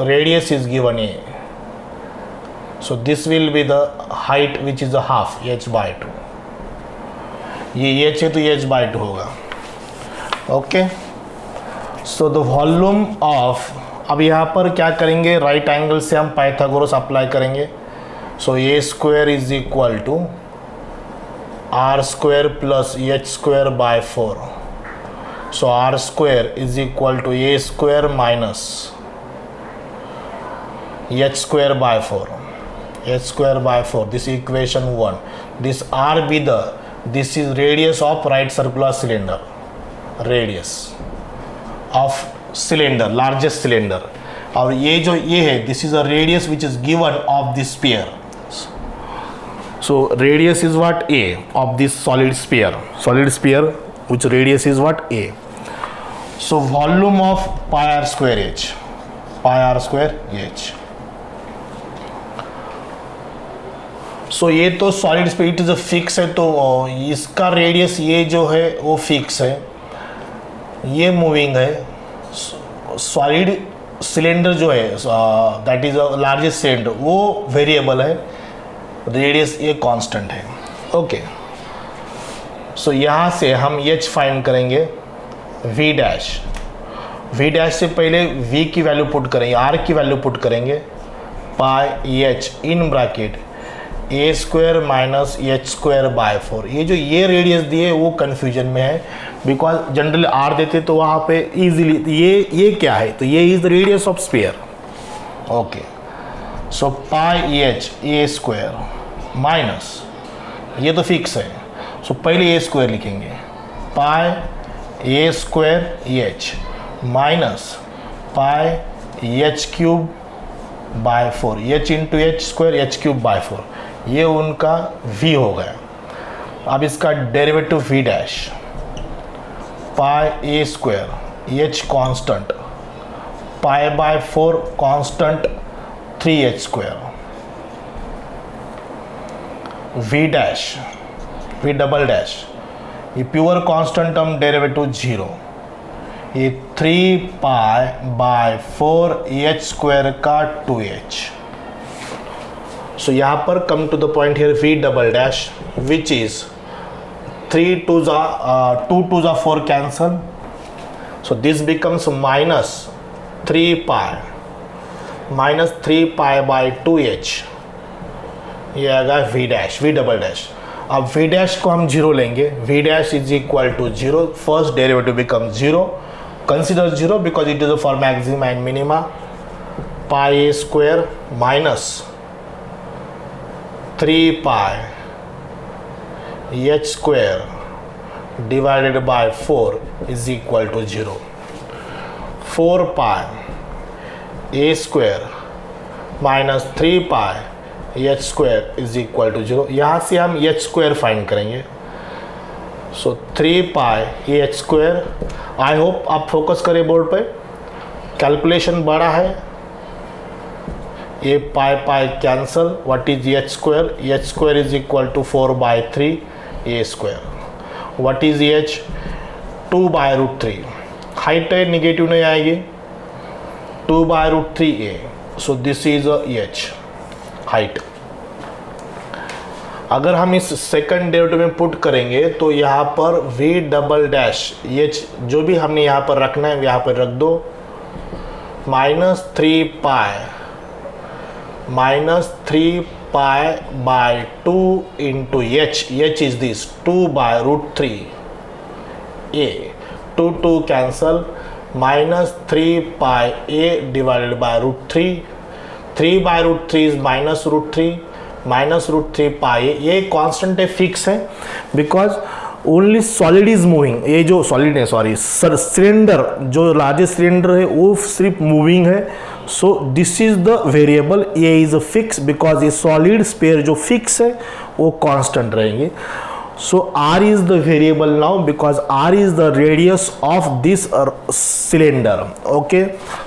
Radius is given a. So this will be the height which is a half h by 2. ये h है तो h by 2 होगा. Okay. So the volume of, अब यहाँ पर क्या करेंगे? Right angle से हम पाइथागोरस अप्लाई करेंगे. So a square is equal to r square plus h square by 4. so r square is equal to a square minus h square by 4. h square by 4, this is equation 1. this r be the, this is radius of right circular cylinder. radius of cylinder, largest cylinder. और ये जो ये है, this is a radius which is given of this sphere. So radius is what? A of this solid sphere. Solid sphere which radius is what? A. So volume of pi r square h. Pi r square h. So ये तो solid sphere, it is a fix है, तो इसका radius ये जो है वो fix है, ये moving है. Solid cylinder जो है that is a largest cylinder, वो variable है. रेडियस ये कांस्टेंट है. ओके. सो यहाँ से हम h फाइंड करेंगे. v डैश से पहले v की वैल्यू पुट करेंगे, r की वैल्यू पुट करेंगे. पाई h in bracket A square minus H square by 4। ये जो ये रेडियस दिए वो कन्फ्यूजन में है, बिकॉज जनरली आर देते तो वहाँ पे इजीली ये क्या है, तो ये is the radius of sphere. Okay, so pi h a square minus, ये तो फिक्स है, सो पहले ए स्क्वायर लिखेंगे, pi a square h minus pi h cube by 4, h into h square h cube by 4, ये उनका v हो गया। अब इसका derivative v dash, pi a square h constant, pi by 4 constant 3h square, v dash v double dash, ये pure constant term derivative 0, ये 3 pi by 4 h square का 2h। So यहाँ पर come to the point here v double dash which is 3 2 2 4 cancel, so this becomes minus 3 pi by 2h, ये आएगा v dash v double dash. अब v dash को हम 0 लेंगे, v dash is equal to 0, first derivative become 0, consider 0 because it is for maxima and minima, pi a square minus 3 pi h square divided by 4 is equal to 0, 4 pi a square minus 3 pi h square is equal to 0। यहाँ से हम h square find करेंगे, so 3 pi h square. I hope आप focus करें board पे, calculation बड़ा है, ये pi cancel, what is h square is equal to 4 by 3 a square, what is h 2 by root 3, height है निगेटिव नहीं आएगी, 2 by root 3 A, so this is H height. अगर हम इस सेकंड डेरिवेटिव में पुट करेंगे तो यहाँ पर v डबल डैश एच जो भी हमने यहाँ पर रखना है यहाँ पर रख दो, minus 3 pi by 2 into h is this 2 by root 3 a, 2 cancel, minus 3 pi a divided by root 3 by root 3 is minus root 3 pi, ये कांस्टेंट है, फिक्स है, because only solid is moving. ये जो सॉलिड है, sorry cylinder, जो largest cylinder है वो सिर्फ मूविंग है, so this is the variable, ये इज फिक्स बिकॉज ये सॉलिड स्पेयर जो फिक्स है वो कांस्टेंट रहेंगे। सो r is the variable now because r is the radius of this cylinder. Okay,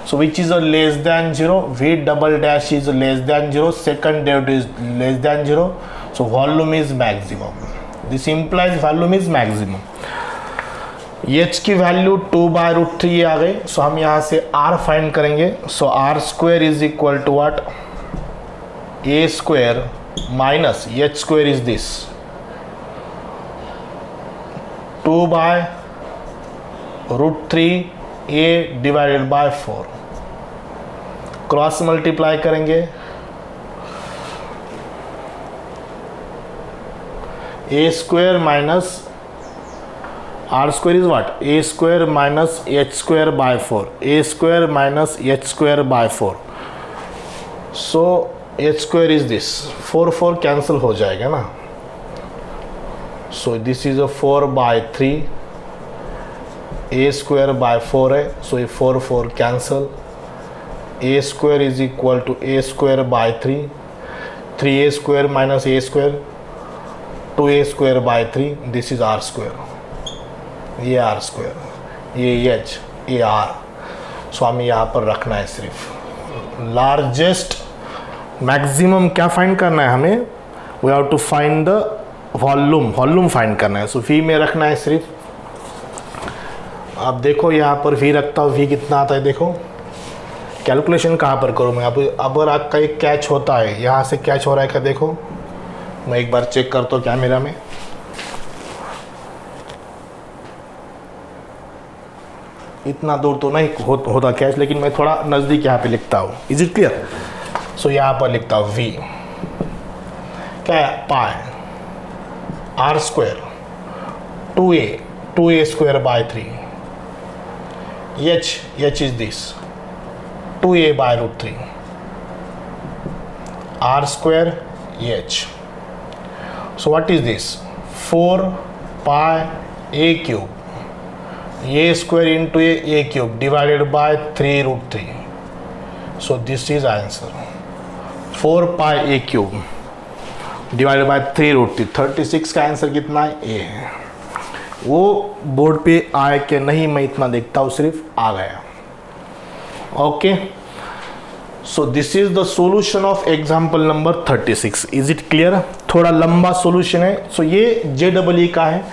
so which is a less than 0, v double dash is less than 0, second derivative is less than 0, so volume is maximum. This implies volume is maximum. h की value 2 by root 3 आ गई, so हम यहाँ से r find करेंगे, so r square is equal to what, a square minus h square is this 2 by root 3 a divided by 4, cross multiply करेंगे, a square minus r square is what, a square minus h square by 4, a square minus h square by 4, so h square is this 4 cancel हो जाएगा ना, so this is a 4 by 3, a square by 4 है, so ये 4 cancel, a square is equal to a square by 3a square minus a square 2a square by 3, this is r square, ये r square, ये h, ये r, so हमें यहाँ पर रखना है सिर्फ लार्जेस्ट मैक्सिमम। क्या फाइंड करना है हमें, we have to find the volume find करना है, सो v में रखना है सिर्फ। अब देखो यहाँ पर v रखता हूँ, v कितना आता है देखो, कैलकुलेशन कहाँ पर करूँ मैं, अब अगर आपका एक कैच होता है, यहाँ से कैच हो रहा है क्या देखो, मैं एक बार चेक करता हूँ कैमरा में, इतना दूर तो नहीं होता कैच, लेकिन मैं थोड़ा नज़दीक यहाँ पे लिखता हूँ, इज इट क्लियर। सो यहाँ पर लिखता हूँ v, क्या है, pi r square 2a square by 3, h is this 2a by root 3 r square h. So what is this, 4 pi a cube, a square into a cube divided by 3 root 3. So this is answer, 4 pi a cube divided by 3 root 3. 36 का answer कितना है, a है. वो board पे आए कि नहीं मैं इतना देखता हूँ, सिर्फ आ गया. Okay, so this is the solution of example number 36. Is it clear? थोड़ा लंबा सॉल्यूशन है. सो ये JEE का है.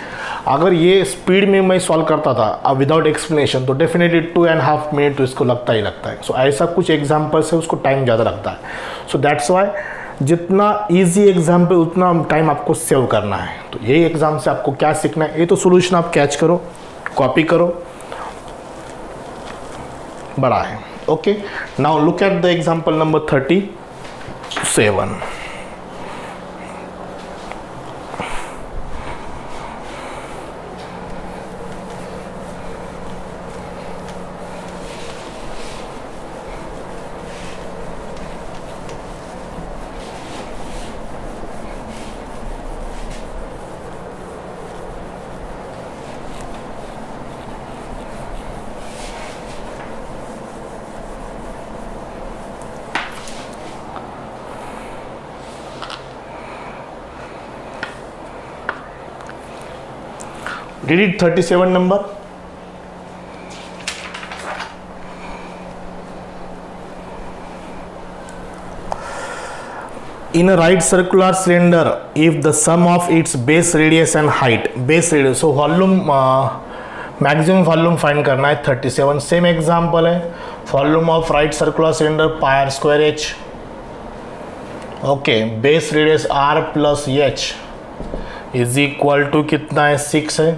अगर ये स्पीड में मैं सॉल्व करता था विदाउट एक्सप्लेनेशन तो डेफिनेटली 2.5 मिनट तो इसको लगता ही लगता है. सो ऐसा कुछ एग्जाम्पल्स है उसको टाइम ज़्यादा लगता है. सो दैट्स वाई जितना इजी एग्जाम पे उतना टाइम आपको सेव करना है. तो यही एग्जाम से आपको क्या सीखना है, ये तो सॉल्यूशन आप कैच करो, कॉपी करो, बड़ा है. Okay, now look at the example number 37. Did it 37 number? In a right circular cylinder, if the sum of its base radius and height, base radius, so volume maximum volume find करना है 37. Same example है, volume of right circular cylinder pi r square h. Okay, base radius r plus h is equal to कितना है, 6 है.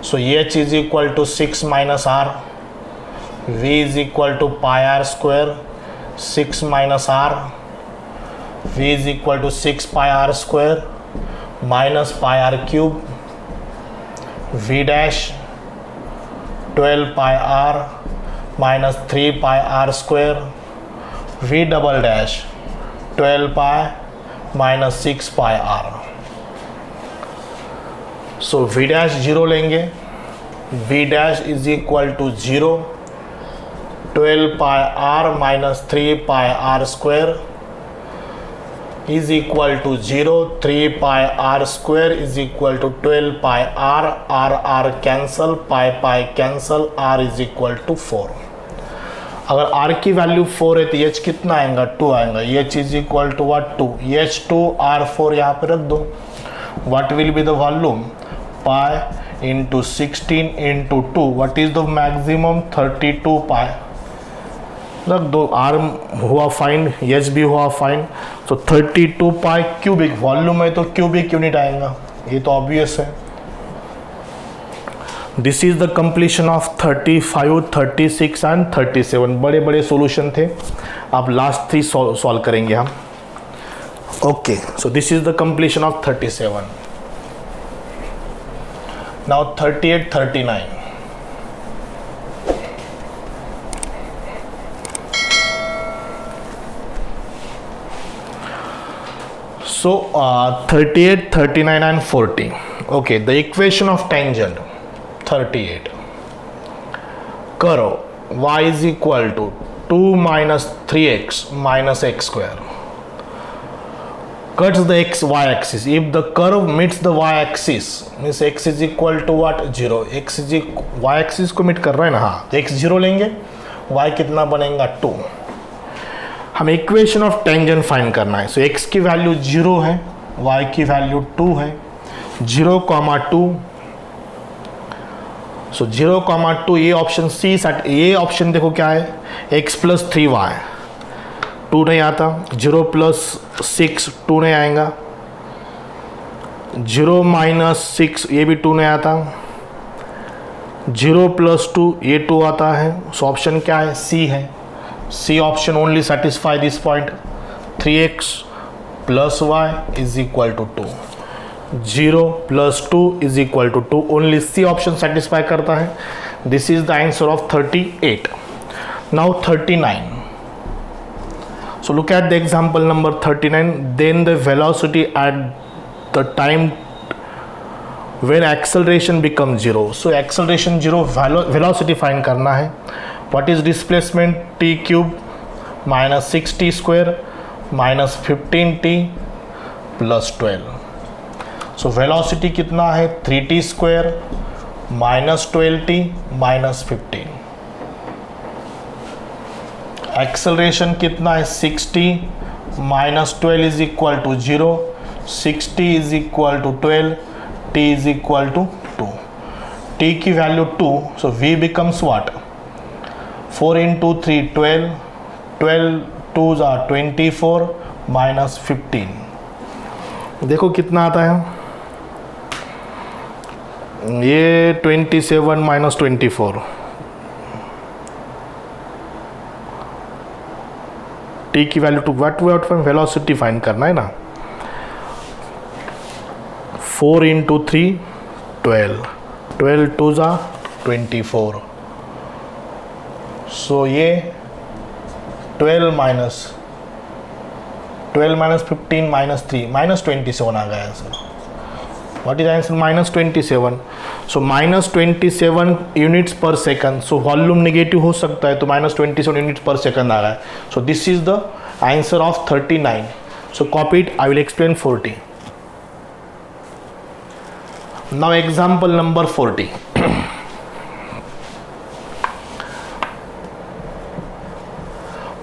So h is equal to 6 minus r, v is equal to pi r square 6 minus r, v is equal to 6 pi r square minus pi r cube, v dash 12 pi r minus 3 pi r square, v double dash 12 pi minus 6 pi r. So v dash 0 लेंगे, v dash is equal to 0 12 pi r minus 3 pi r square is equal to 0 3 pi r square is equal to 12 pi r cancel, pi cancel, r is equal to 4. अगर r की value 4 है तो h कितना आएगा, 2 आएगा. h is equal to what, 2, h2 r4 यहाँ पे रख दो. What will be the volume, pi into 16 into 2, what is the maximum, 32 pi. रख दो, r हुआ फाइन, h भी हुआ फाइन. सो 32 पाई क्यूबिक, वॉल्यूम है तो क्यूबिक यूनिट आएगा, ये तो ऑब्वियस है. This is the completion of 35, 36 and 37. बड़े बड़े सॉल्यूशन थे, अब लास्ट 3 सॉल्व करेंगे हम. Okay, so this is the completion of 37. Now 38, 39. So 38, 39 and 40. Okay, the equation of tangent 38. Curve y is equal to 2 minus 3x minus x square. Cuts the y axis. If the curve meets the y axis, means x is equal to what, 0. x is y axis को meet कर रहा है ना, हाँ, तो x 0 लेंगे, y कितना बनेगा, 2. हम इक्वेशन ऑफ टेंजेंट फाइंड करना है. सो x की वैल्यू 0 है, y की वैल्यू 2 है. 0,2. सो 0,2 ये ऑप्शन सी सेट. ये ऑप्शन देखो क्या है, x प्लस 3y, 2 नहीं आता. 0 प्लस 6 2 नहीं आएगा. 0 माइनस 6 ये भी 2 नहीं आता. 0 प्लस 2 ये 2 आता है. सो ऑप्शन क्या है, सी है. C option only satisfy this point. 3x plus y is equal to 2, 0 plus 2 is equal to 2. Only C option satisfy करता है. This is the answer of 38. Now 39. So look at the example number 39. Then the velocity at the time when acceleration becomes 0. So acceleration 0, velocity find करना है. What is displacement? T cube minus 6t square minus 15t plus 12. So velocity कितना है? 3t square minus 12t minus 15. Acceleration कितना है? 6t minus 12 is equal to 0. 6t is equal to 12. T is equal to 2. T की value 2. So V becomes what? 4 into 3, 12. 12 2s are 24 minus 15. देखो कितना आता है ये 27 minus 24. T की value to what velocity find करना है ना. 4 into 3 12. 12 2s are 24. सो ये 12 minus 15 minus 3 minus 27 आ गया answer. What is answer? minus 27. So minus 27 units पर सेकंड. सो वॉल्यूम नेगेटिव हो सकता है तो minus 27 यूनिट्स पर सेकंड आ रहा है. So this is the answer of 39. So copy it. I will explain 40. Now example number 40.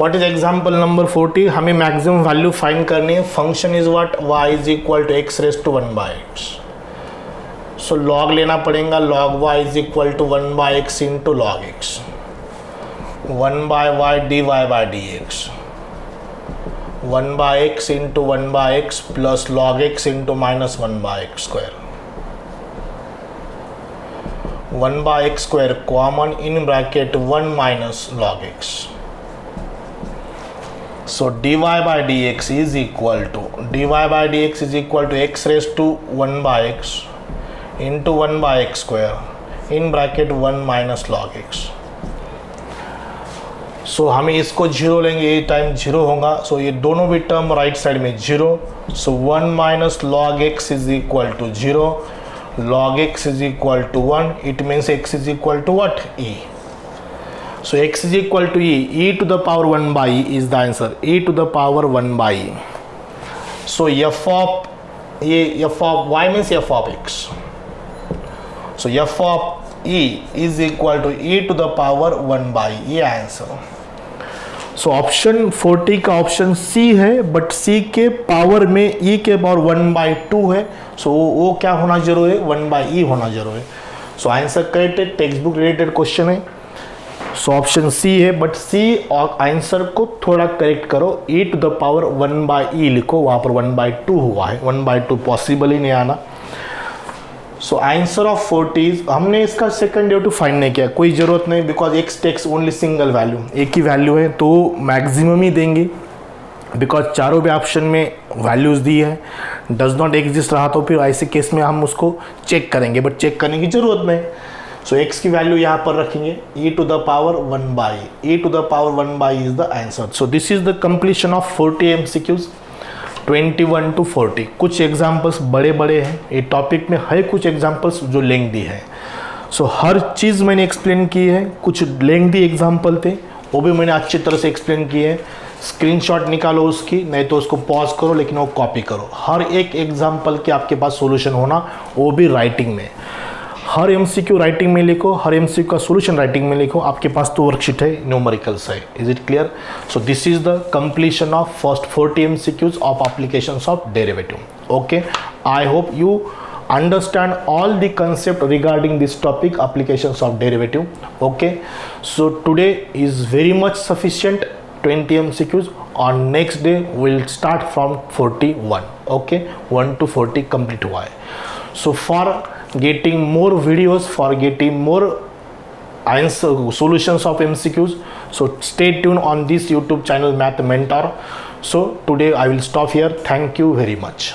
What is example number 40? हमें maximum value find करनी है. Function is what? y is equal to x raise to 1 by x. So log लेना पड़ेगा. Log y is equal to 1 by x into log x. 1 by y d y by d x. 1 by x into 1 by x plus log x into minus 1 by x square. 1 by x square common in bracket 1 minus log x. So dy by dx is equal to x raised to 1 by x into 1 by x square in bracket 1 minus log x. So हमें इसको 0 लेंगे. ये time 0 होगा. So ये दोनों भी term right side में 0. So 1 minus log x is equal to 0. Log x is equal to 1. It means x is equal to what? E. So x is equal to e to the power 1 by e is the answer. E to the power 1 by e. So f of y means f of x. So f of e is equal to e to the power 1 by e. ये answer. So option 40 का option C है, but सी के power में ई के power 1/2 है. सो वो क्या होना जरूरी है? 1/e होना जरूरी है. सो आंसर करेक्ट है. टेक्स्ट बुक रिलेटेड क्वेश्चन है. सो ऑप्शन सी है, बट सी और आंसर को थोड़ा करेक्ट करो. e to the power 1/e लिखो. वहाँ पर 1/2 हुआ है. 1/2 पॉसिबल ही नहीं आना. So answer of 40. हमने इसका सेकंड डेरिवेटिव फाइंड नहीं किया. कोई ज़रूरत नहीं, because x takes only single value. एक ही वैल्यू है तो मैक्सिमम ही देंगे, बिकॉज चारों भी ऑप्शन में वैल्यूज़ दी है. डज नॉट एग्जिस्ट रहा तो फिर ऐसे केस में हम उसको चेक करेंगे, बट चेक करने की ज़रूरत नहीं. सो एक्स की वैल्यू यहाँ पर रखेंगे. e to the power 1/e. e to the power 1/e is the answer. So this is the completion of 40 MCQs 21 to 40. कुछ एग्जाम्पल्स बड़े बड़े हैं. ये टॉपिक में है कुछ एग्जाम्पल्स जो लेंथी है. सो हर चीज़ मैंने एक्सप्लेन की है. कुछ लेंथी एग्जाम्पल थे वो भी मैंने अच्छी तरह से एक्सप्लेन किए हैं. स्क्रीनशॉट निकालो उसकी, नहीं तो उसको पॉज करो, लेकिन वो कॉपी करो. हर एक एग्जाम्पल के आपके पास सॉल्यूशन होना, वो भी राइटिंग में. हर MCQ राइटिंग में लिखो, हर MCQ का सॉल्यूशन राइटिंग में लिखो. आपके पास तो वर्कशीट है, न्यूमेरिकल्स है. Is it clear? So this is the completion of first 40 MCQs of applications of derivative. Okay, I hope you understand all the concept regarding this topic, applications of derivative. Okay, so today is very much sufficient 20 MCQs. On next day we'll start from 41. Okay, 1 to 40 complete हुआ है. So for getting more videos, for getting more answer solutions of MCQs, so stay tuned on this YouTube channel Math Mentor. So today I will stop here. Thank you very much.